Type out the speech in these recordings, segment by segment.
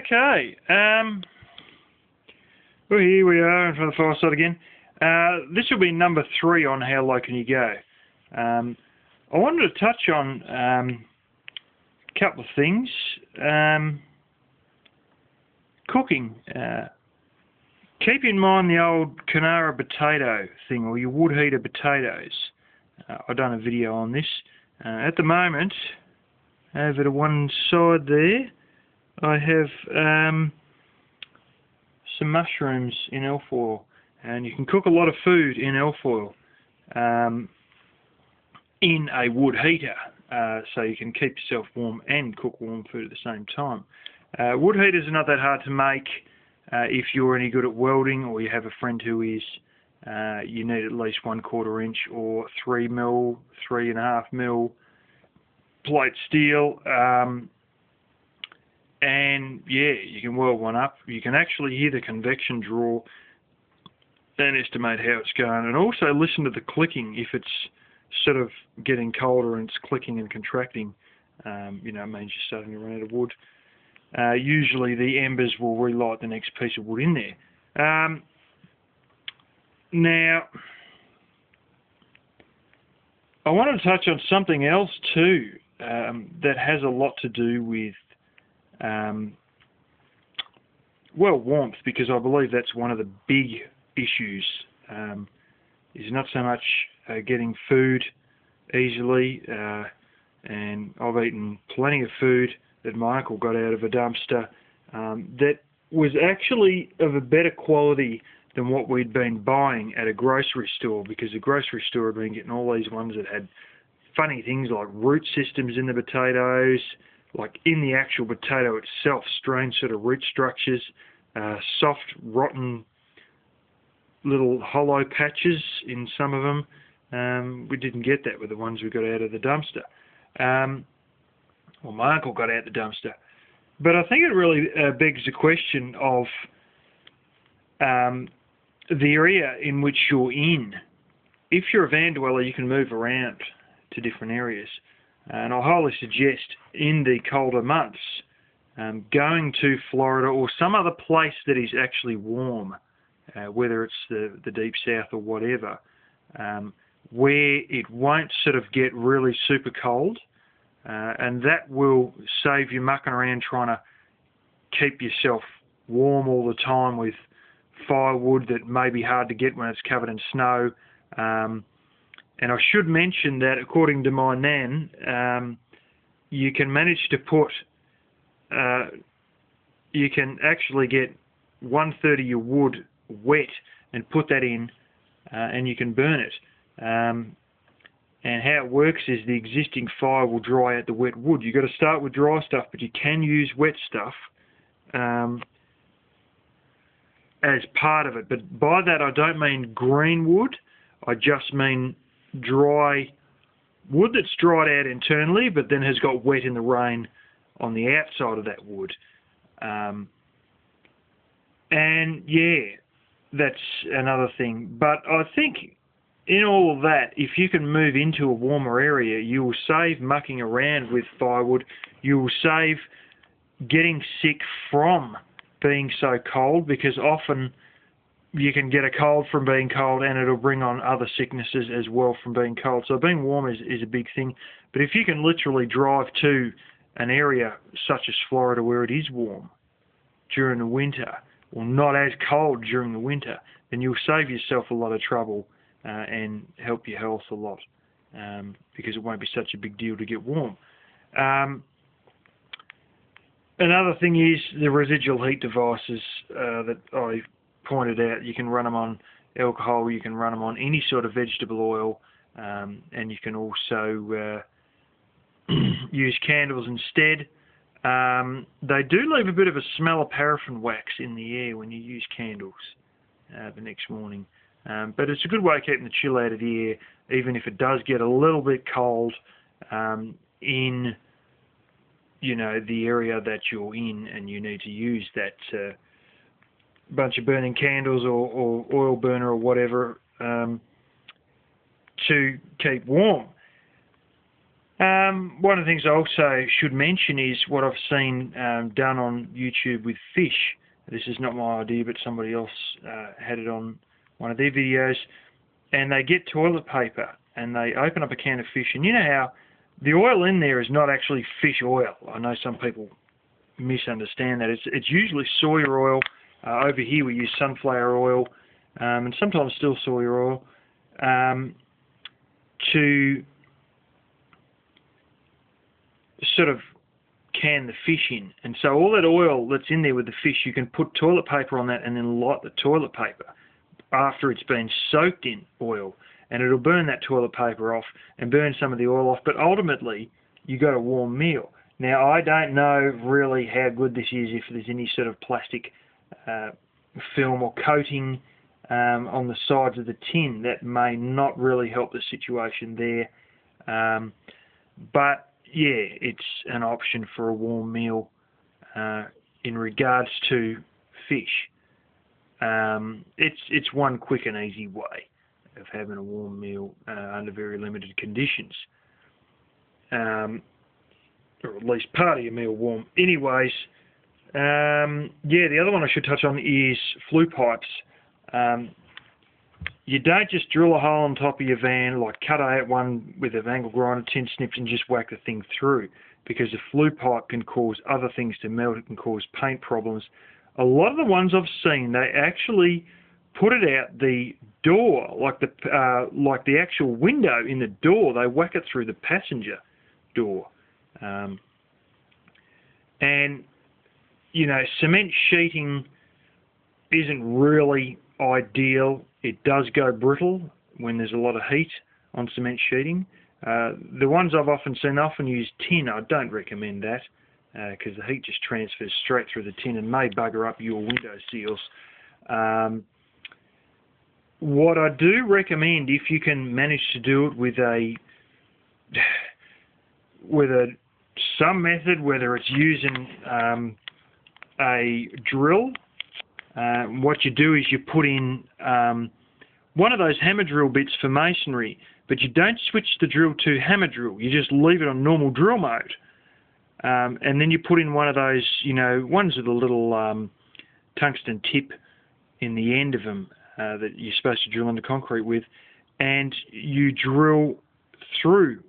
Okay, well, here we are in front of the fireside again. This will be number 3 on How Low Can You Go. I wanted to touch on a couple of things. Cooking. Keep in mind the old Canara potato thing, or your wood heater potatoes. I've done a video on this. At the moment, over to one side there, I have some mushrooms in alfoil, and you can cook a lot of food in alfoil in a wood heater, so you can keep yourself warm and cook warm food at the same time. Wood heaters are not that hard to make if you're any good at welding, or you have a friend who is. You need at least 1/4 inch or 3mm, 3.5mm plate steel. And yeah, you can weld one up. You can actually hear the convection draw and estimate how it's going, and also listen to the clicking if it's sort of getting colder and it's clicking and contracting. It means you're starting to run out of wood. Usually the embers will relight the next piece of wood in there. Now, I want to touch on something else too that has a lot to do with warmth, because I believe that's one of the big issues, is not so much getting food easily, and I've eaten plenty of food that my uncle got out of a dumpster that was actually of a better quality than what we'd been buying at a grocery store, because the grocery store had been getting all these ones that had funny things like root systems in the potatoes, like in the actual potato itself, strange sort of root structures, soft, rotten little hollow patches in some of them. We didn't get that with the ones we got out of the dumpster. Well, my uncle got out the dumpster. But I think it really begs the question of the area in which you're in. If you're a van dweller, you can move around to different areas. And I highly suggest in the colder months going to Florida or some other place that is actually warm, whether it's the deep south or whatever, where it won't sort of get really super cold, and that will save you mucking around trying to keep yourself warm all the time with firewood that may be hard to get when it's covered in snow. And I should mention that according to my nan, you can manage to put, you can actually get 1/3 of your wood wet and put that in, and you can burn it. And how it works is the existing fire will dry out the wet wood. You've got to start with dry stuff, but you can use wet stuff as part of it. But by that I don't mean green wood, I just mean dry wood that's dried out internally but then has got wet in the rain on the outside of that wood. And yeah, that's another thing. But I think in all of that, if you can move into a warmer area, you will save mucking around with firewood. You will save getting sick from being so cold, because often you can get a cold from being cold and it'll bring on other sicknesses as well from being cold. So being warm is a big thing. But if you can literally drive to an area such as Florida where it is warm during the winter, or not as cold during the winter, then you'll save yourself a lot of trouble and help your health a lot, because it won't be such a big deal to get warm. Another thing is the residual heat devices that I pointed out. You can run them on alcohol, you can run them on any sort of vegetable oil, and you can also use candles instead. They do leave a bit of a smell of paraffin wax in the air when you use candles the next morning. But it's a good way of keeping the chill out of the air, even if it does get a little bit cold in the area that you're in, and you need to use that bunch of burning candles or oil burner or whatever to keep warm. One of the things I also should mention is what I've seen done on YouTube with fish. This is not my idea, but somebody else had it on one of their videos. And they get toilet paper and they open up a can of fish. And you know how the oil in there is not actually fish oil. I know some people misunderstand that. It's usually soya oil. Over here we use sunflower oil and sometimes still soya oil to sort of can the fish in. And so all that oil that's in there with the fish, you can put toilet paper on that and then light the toilet paper after it's been soaked in oil, and it'll burn that toilet paper off and burn some of the oil off, but ultimately you got a warm meal. Now I don't know really how good this is, if there's any sort of plastic film or coating on the sides of the tin. That may not really help the situation there, but yeah, it's an option for a warm meal in regards to fish. It's one quick and easy way of having a warm meal under very limited conditions, or at least part of your meal warm. Anyways, yeah, the other one I should touch on is flue pipes. You don't just drill a hole on top of your van, like cut out one with an angle grinder, 10 snips, and just whack the thing through, because the flue pipe can cause other things to melt. It can cause paint problems. A lot of the ones I've seen, they actually put it out the door, like the actual window in the door. They whack it through the passenger door, and you know, cement sheeting isn't really ideal. It does go brittle when there's a lot of heat on cement sheeting. The ones I've often seen often use tin. I don't recommend that because the heat just transfers straight through the tin and may bugger up your window seals. What I do recommend, if you can manage to do it with some method, whether it's using a drill, what you do is you put in one of those hammer drill bits for masonry, but you don't switch the drill to hammer drill. You just leave it on normal drill mode, and then you put in one of those, you know, ones with a little tungsten tip in the end of them that you're supposed to drill into concrete with, and you drill through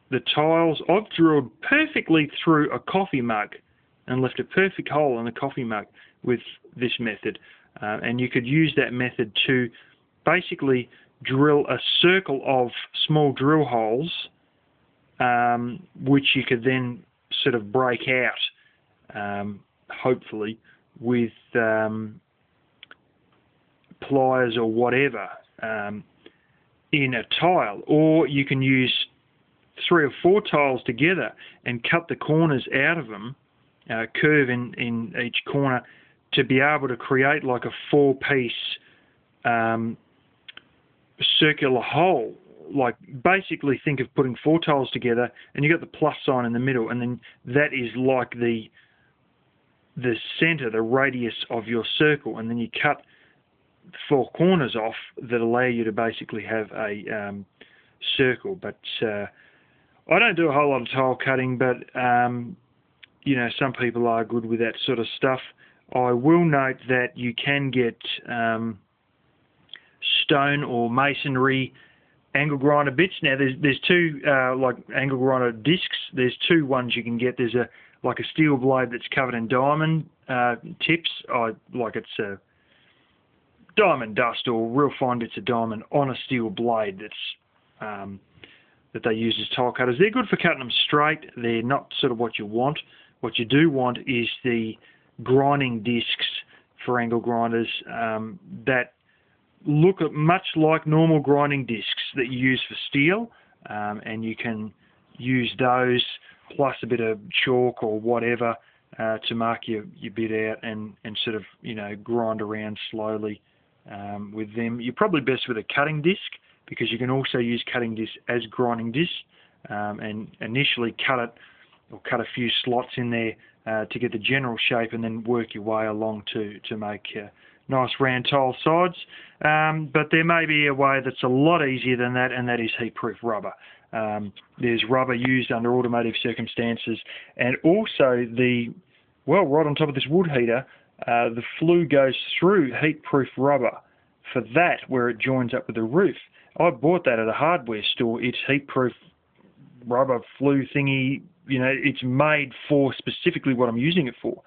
the tiles. I've drilled perfectly through a coffee mug and left a perfect hole in the coffee mug with this method, and you could use that method to basically drill a circle of small drill holes, which you could then sort of break out, hopefully with pliers or whatever, in a tile. Or you can use 3 or 4 tiles together and cut the corners out of them, curve in each corner, to be able to create like a 4-piece circular hole. Like, basically think of putting 4 tiles together and you got the plus sign in the middle, and then that is like the center, the radius of your circle, and then you cut 4 corners off that allow you to basically have a circle. But I don't do a whole lot of tile cutting, but you know, some people are good with that sort of stuff. I will note that you can get stone or masonry angle grinder bits. Now there's 2 like angle grinder discs. There's 2 ones you can get. There's like a steel blade that's covered in diamond tips. Like it's a diamond dust or real fine bits of diamond on a steel blade that's that they use as tile cutters. They're good for cutting them straight. They're not sort of what you want. What you do want is the grinding discs for angle grinders that look much like normal grinding discs that you use for steel, and you can use those plus a bit of chalk or whatever to mark your bit out and sort of, you know, grind around slowly with them. You're probably best with a cutting disc, because you can also use cutting disc as grinding disc, and initially cut it or cut a few slots in there to get the general shape, and then work your way along to make nice round tile sides. But there may be a way that's a lot easier than that, and that is heat-proof rubber. There's rubber used under automotive circumstances, and also right on top of this wood heater, the flue goes through heat-proof rubber for that, where it joins up with the roof. I bought that at a hardware store. It's heat-proof rubber flue thingy. It's made for specifically what I'm using it for.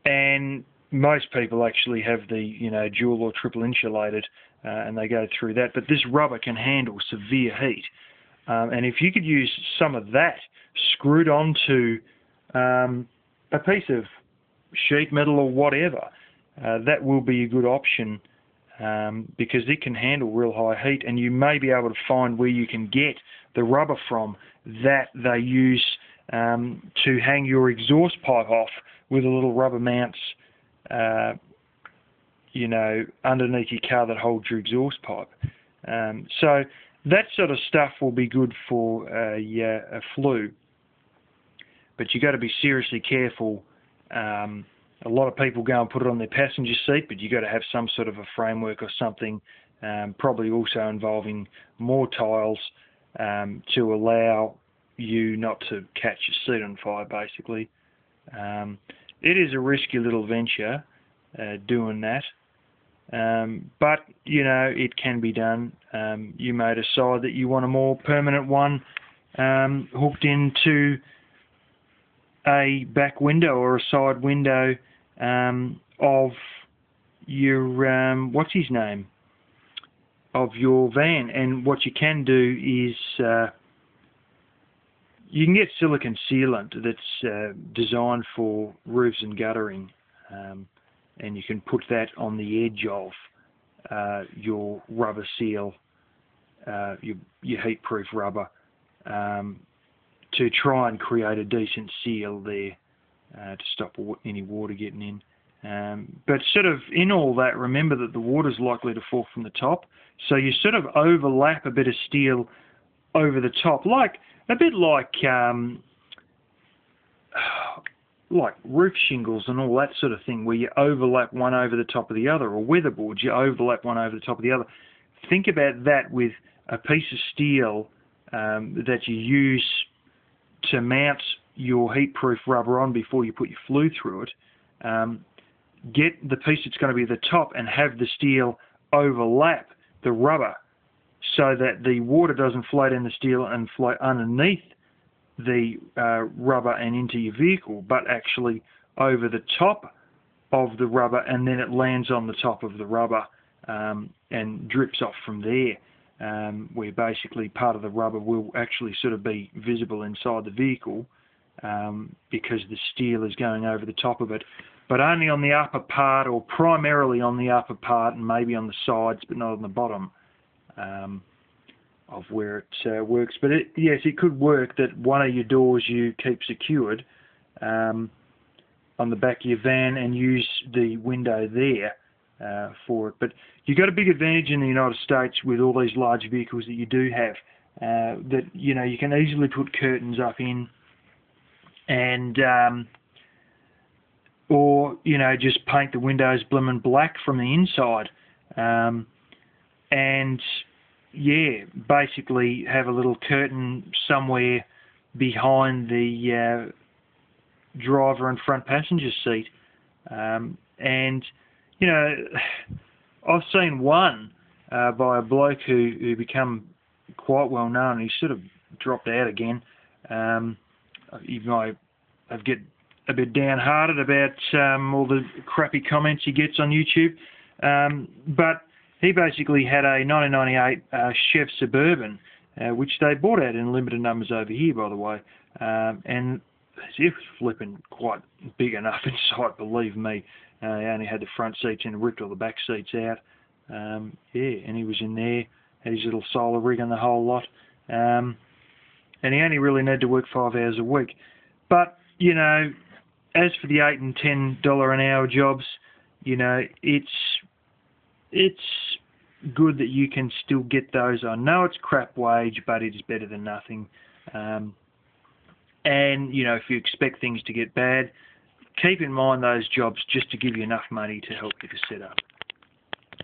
And most people actually have the, dual or triple insulated, and they go through that. But this rubber can handle severe heat. And if you could use some of that screwed onto a piece of sheet metal or whatever, that will be a good option, because it can handle real high heat, and you may be able to find where you can get the rubber from that they use to hang your exhaust pipe off with a little rubber mounts, underneath your car that holds your exhaust pipe. So that sort of stuff will be good for a flue. But you've got to be seriously careful. A lot of people go and put it on their passenger seat, but you've got to have some sort of a framework or something, probably also involving more tiles to allow you not to catch your seat on fire, basically. It is a risky little venture doing that, but it can be done. You may decide that you want a more permanent one hooked into a back window or a side window of your what's his name, of your van. And what you can do is you can get silicon sealant that's designed for roofs and guttering, and you can put that on the edge of your rubber seal, your heat-proof rubber, to try and create a decent seal there to stop any water getting in. But sort of in all that, remember that the water's likely to fall from the top, so you sort of overlap a bit of steel over the top, a bit like roof shingles and all that sort of thing, where you overlap one over the top of the other, or weatherboards, you overlap one over the top of the other. Think about that with a piece of steel that you use to mount your heat-proof rubber on before you put your flue through it. Get the piece that's going to be at the top and have the steel overlap the rubber so that the water doesn't flow down the steel and flow underneath the rubber and into your vehicle, but actually over the top of the rubber, and then it lands on the top of the rubber and drips off from there, where basically part of the rubber will actually sort of be visible inside the vehicle because the steel is going over the top of it, but only on the upper part, or primarily on the upper part, and maybe on the sides, but not on the bottom of where it works. But yes, it could work that one of your doors you keep secured on the back of your van and use the window there for it. But you've got a big advantage in the United States with all these large vehicles that you do have, that you can easily put curtains up in, and or just paint the windows blimmin' black from the inside, and yeah, basically have a little curtain somewhere behind the driver and front passenger seat. And I've seen one by a bloke who become quite well known. He sort of dropped out again. He might get a bit downhearted about all the crappy comments he gets on YouTube, but he basically had a 1998 Chev Suburban, which they bought out in limited numbers over here, by the way, and it was flipping quite big enough inside, believe me. He only had the front seats in and ripped all the back seats out. And he was in there, had his little solar rig and the whole lot, and he only really needed to work 5 hours a week. But as for the $8 and $10 an hour jobs, it's good that you can still get those. I know it's crap wage, but it is better than nothing. And if you expect things to get bad, keep in mind those jobs just to give you enough money to help you to set up.